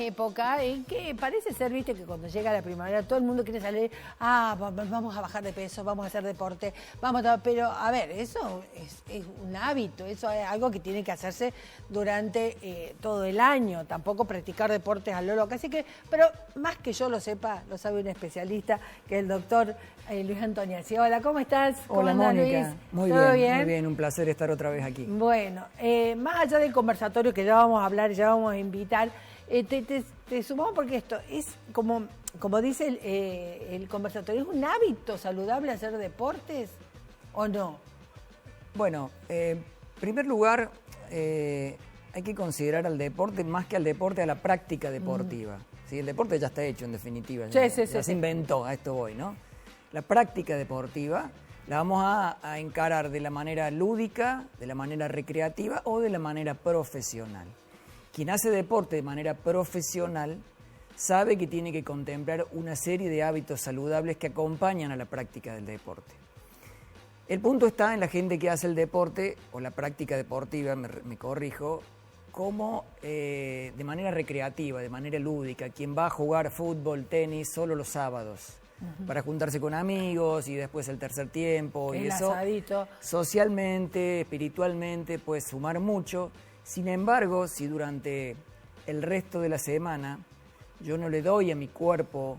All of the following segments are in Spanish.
época en que parece ser, viste, que cuando llega la primavera todo el mundo quiere salir, vamos a bajar de peso, vamos a hacer deporte, pero a ver, eso es un hábito, eso es algo que tiene que hacerse durante todo el año, tampoco practicar deportes a lo loco, así que, pero más que yo lo sepa, lo sabe un especialista, que es el doctor Luis Antonio. Hola, ¿cómo estás? Hola, ¿Cómo andás, Mónica. Luis? Muy bien, un placer estar otra vez aquí. Bueno, más allá del conversatorio que ya vamos a hablar, ya vamos a invitar, te sumamos porque esto es como dice el conversatorio, ¿es un hábito saludable hacer deportes o no? Bueno, en primer lugar, hay que considerar al deporte, más que al deporte, a la práctica deportiva. ¿Sí? El deporte ya está hecho, en definitiva. Ya se inventó, a esto voy, ¿no? La práctica deportiva la vamos a encarar de la manera lúdica, de la manera recreativa o de la manera profesional. Quien hace deporte de manera profesional sabe que tiene que contemplar una serie de hábitos saludables que acompañan a la práctica del deporte. El punto está en la gente que hace el deporte o la práctica deportiva, me corrijo, como de manera recreativa, de manera lúdica. Quien va a jugar fútbol, tenis, solo los sábados, para juntarse con amigos y después el tercer tiempo. El y eso asadito. Socialmente, espiritualmente, puede sumar mucho. Sin embargo, si durante el resto de la semana yo no le doy a mi cuerpo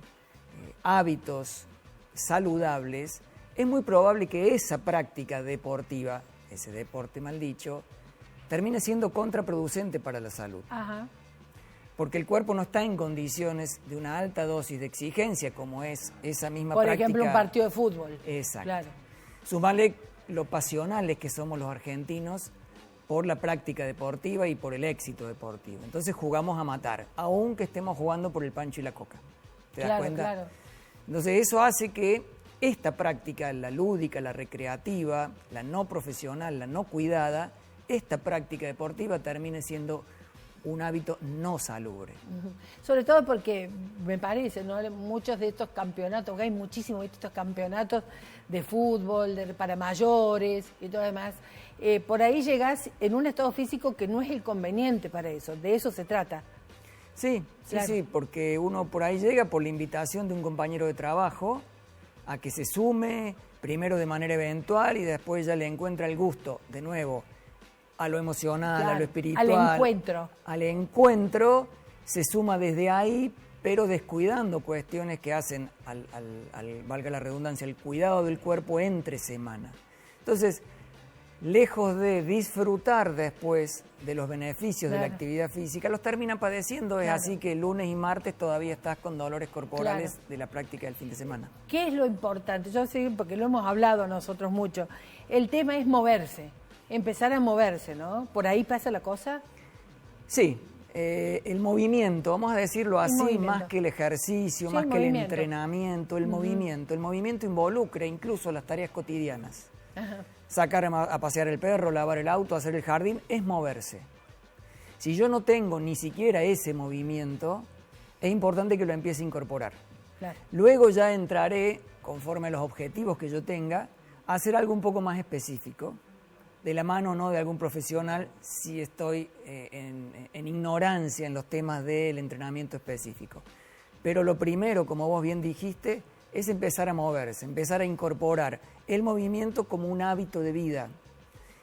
hábitos saludables, es muy probable que esa práctica deportiva, ese deporte mal dicho, termine siendo contraproducente para la salud. Ajá. Porque el cuerpo no está en condiciones de una alta dosis de exigencia como es esa misma Por práctica. ejemplo, un partido de fútbol. Exacto. Claro. Sumale lo pasionales que somos los argentinos por la práctica deportiva y por el éxito deportivo. Entonces jugamos a matar, aunque estemos jugando por el pancho y la coca. ¿Te das cuenta? Claro. Entonces eso hace que esta práctica, la lúdica, la recreativa, la no profesional, la no cuidada, esta práctica deportiva termine siendo un hábito no salubre. Sobre todo porque me parece, ¿no? Muchos de estos campeonatos, que hay muchísimos de estos campeonatos de fútbol, para mayores y todo demás, por ahí llegás en un estado físico que no es el conveniente para eso, de eso se trata. Sí, claro. Sí, porque uno por ahí llega por la invitación de un compañero de trabajo a que se sume, primero de manera eventual y después ya le encuentra el gusto, de nuevo, a lo emocional, claro, a lo espiritual. Al encuentro. Al encuentro, se suma desde ahí, pero descuidando cuestiones que hacen, valga la redundancia, el cuidado del cuerpo entre semana. Entonces, lejos de disfrutar después de los beneficios de la actividad física, los terminan padeciendo. Es así que el lunes y martes todavía estás con dolores corporales de la práctica del fin de semana. ¿Qué es lo importante? Yo sé, porque lo hemos hablado nosotros mucho. El tema es moverse. Empezar a moverse, ¿no? ¿Por ahí pasa la cosa? Sí, el movimiento, vamos a decirlo así, más que el ejercicio, más que el entrenamiento, el movimiento. El movimiento involucra incluso las tareas cotidianas. Ajá. Sacar a pasear el perro, lavar el auto, hacer el jardín, es moverse. Si yo no tengo ni siquiera ese movimiento, es importante que lo empiece a incorporar. Claro. Luego ya entraré, conforme a los objetivos que yo tenga, a hacer algo un poco más específico, de la mano o no de algún profesional, si estoy en ignorancia en los temas del entrenamiento específico. Pero lo primero, como vos bien dijiste, es empezar a moverse, empezar a incorporar el movimiento como un hábito de vida.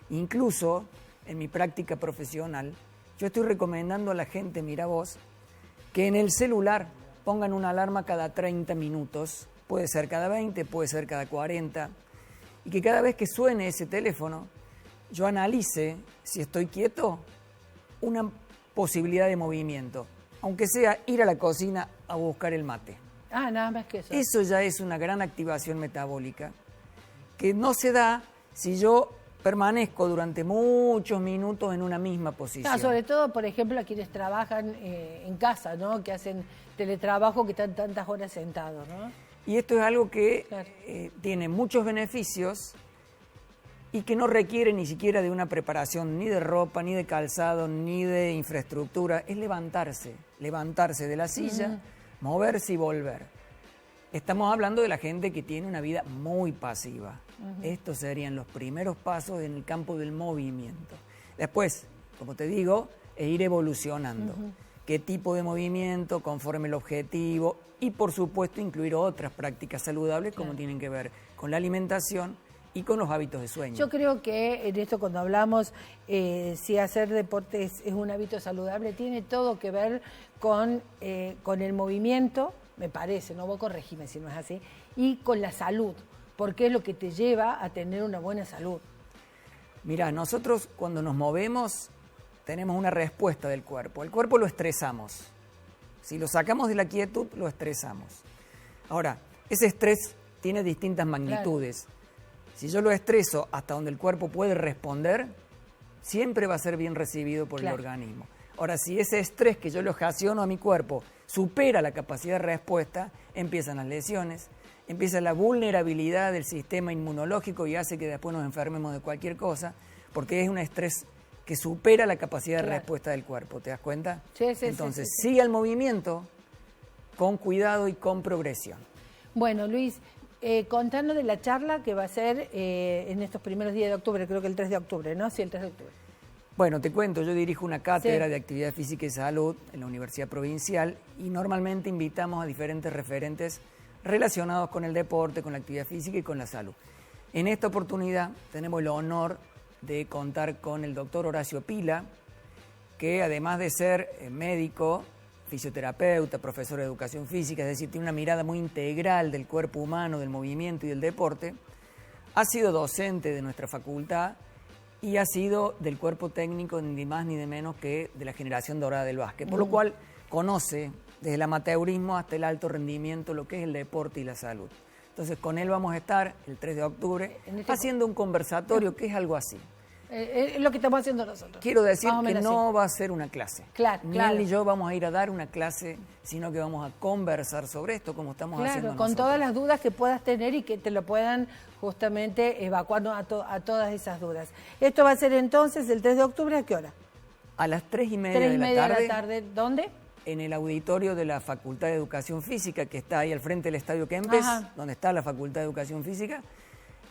Incluso en mi práctica profesional, yo estoy recomendando a la gente, mira vos, que en el celular pongan una alarma cada 30 minutos, puede ser cada 20, puede ser cada 40, y que cada vez que suene ese teléfono, yo analice, si estoy quieto, una posibilidad de movimiento, aunque sea ir a la cocina a buscar el mate. Nada más que eso. Eso ya es una gran activación metabólica que no se da si yo permanezco durante muchos minutos en una misma posición. Sobre todo, por ejemplo, a quienes trabajan en casa, ¿no? Que hacen teletrabajo, que están tantas horas sentados, ¿no? Y esto es algo que tiene muchos beneficios y que no requiere ni siquiera de una preparación ni de ropa, ni de calzado, ni de infraestructura. Es levantarse de la silla, moverse y volver. Estamos hablando de la gente que tiene una vida muy pasiva. Estos serían los primeros pasos en el campo del movimiento. Después, como te digo, es ir evolucionando. qué tipo de movimiento, conforme el objetivo y por supuesto incluir otras prácticas saludables como tienen que ver con la alimentación y con los hábitos de sueño. Yo creo que en esto cuando hablamos si hacer deporte es un hábito saludable, tiene todo que ver con el movimiento, me parece, no vos corregime si no es así, y con la salud, porque es lo que te lleva a tener una buena salud. Mirá, nosotros cuando nos movemos tenemos una respuesta del cuerpo. El cuerpo lo estresamos. Si lo sacamos de la quietud, lo estresamos. Ahora, ese estrés tiene distintas magnitudes. Claro. Si yo lo estreso hasta donde el cuerpo puede responder, siempre va a ser bien recibido por el organismo. Ahora, si ese estrés que yo le ocasiono a mi cuerpo supera la capacidad de respuesta, empiezan las lesiones, empieza la vulnerabilidad del sistema inmunológico y hace que después nos enfermemos de cualquier cosa, porque es un estrés que supera la capacidad de respuesta del cuerpo, ¿te das cuenta? Sí, Entonces, sí. sigue el movimiento con cuidado y con progresión. Bueno, Luis, contanos de la charla que va a ser en estos primeros días de octubre, creo que el 3 de octubre, ¿no? Sí, el 3 de octubre. Bueno, te cuento, yo dirijo una cátedra de actividad física y salud en la Universidad Provincial y normalmente invitamos a diferentes referentes relacionados con el deporte, con la actividad física y con la salud. En esta oportunidad tenemos el honor de contar con el doctor Horacio Pila, que además de ser médico, fisioterapeuta, profesor de educación física, es decir, tiene una mirada muy integral del cuerpo humano, del movimiento y del deporte, ha sido docente de nuestra facultad y ha sido del cuerpo técnico ni más ni de menos que de la generación dorada del básquet, por lo cual conoce desde el amateurismo hasta el alto rendimiento lo que es el deporte y la salud. Entonces con él vamos a estar el 3 de octubre haciendo un conversatorio que es algo así. Es lo que estamos haciendo nosotros. Quiero decir que no va a ser una clase. Ni él ni yo vamos a ir a dar una clase, sino que vamos a conversar sobre esto como estamos haciendo nosotros. Con todas las dudas que puedas tener y que te lo puedan justamente evacuar a todas esas dudas. Esto va a ser entonces el 3 de octubre, ¿a qué hora? A las 3:30 de la tarde. ¿Dónde? En el auditorio de la Facultad de Educación Física, que está ahí al frente del Estadio Kempes, donde está la Facultad de Educación Física.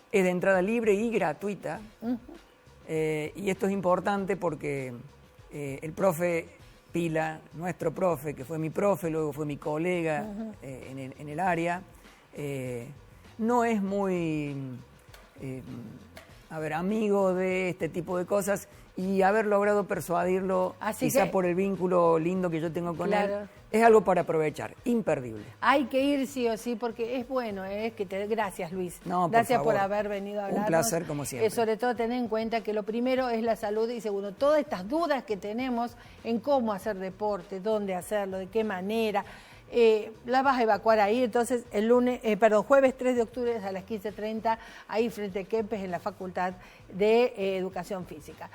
Es de entrada libre y gratuita. Y esto es importante porque el profe Pila, nuestro profe, que fue mi profe, luego fue mi colega en el área, no es muy amigo de este tipo de cosas y haber logrado persuadirlo, quizá por el vínculo lindo que yo tengo con él, es algo para aprovechar, imperdible. Hay que ir sí o sí, porque es bueno, gracias Luis. No, gracias por haber venido a hablarnos. Un placer como siempre. Sobre todo tener en cuenta que lo primero es la salud y segundo, todas estas dudas que tenemos en cómo hacer deporte, dónde hacerlo, de qué manera, las vas a evacuar ahí. Entonces el jueves 3 de octubre a las 15:30, ahí frente a Kempes en la Facultad de Educación Física.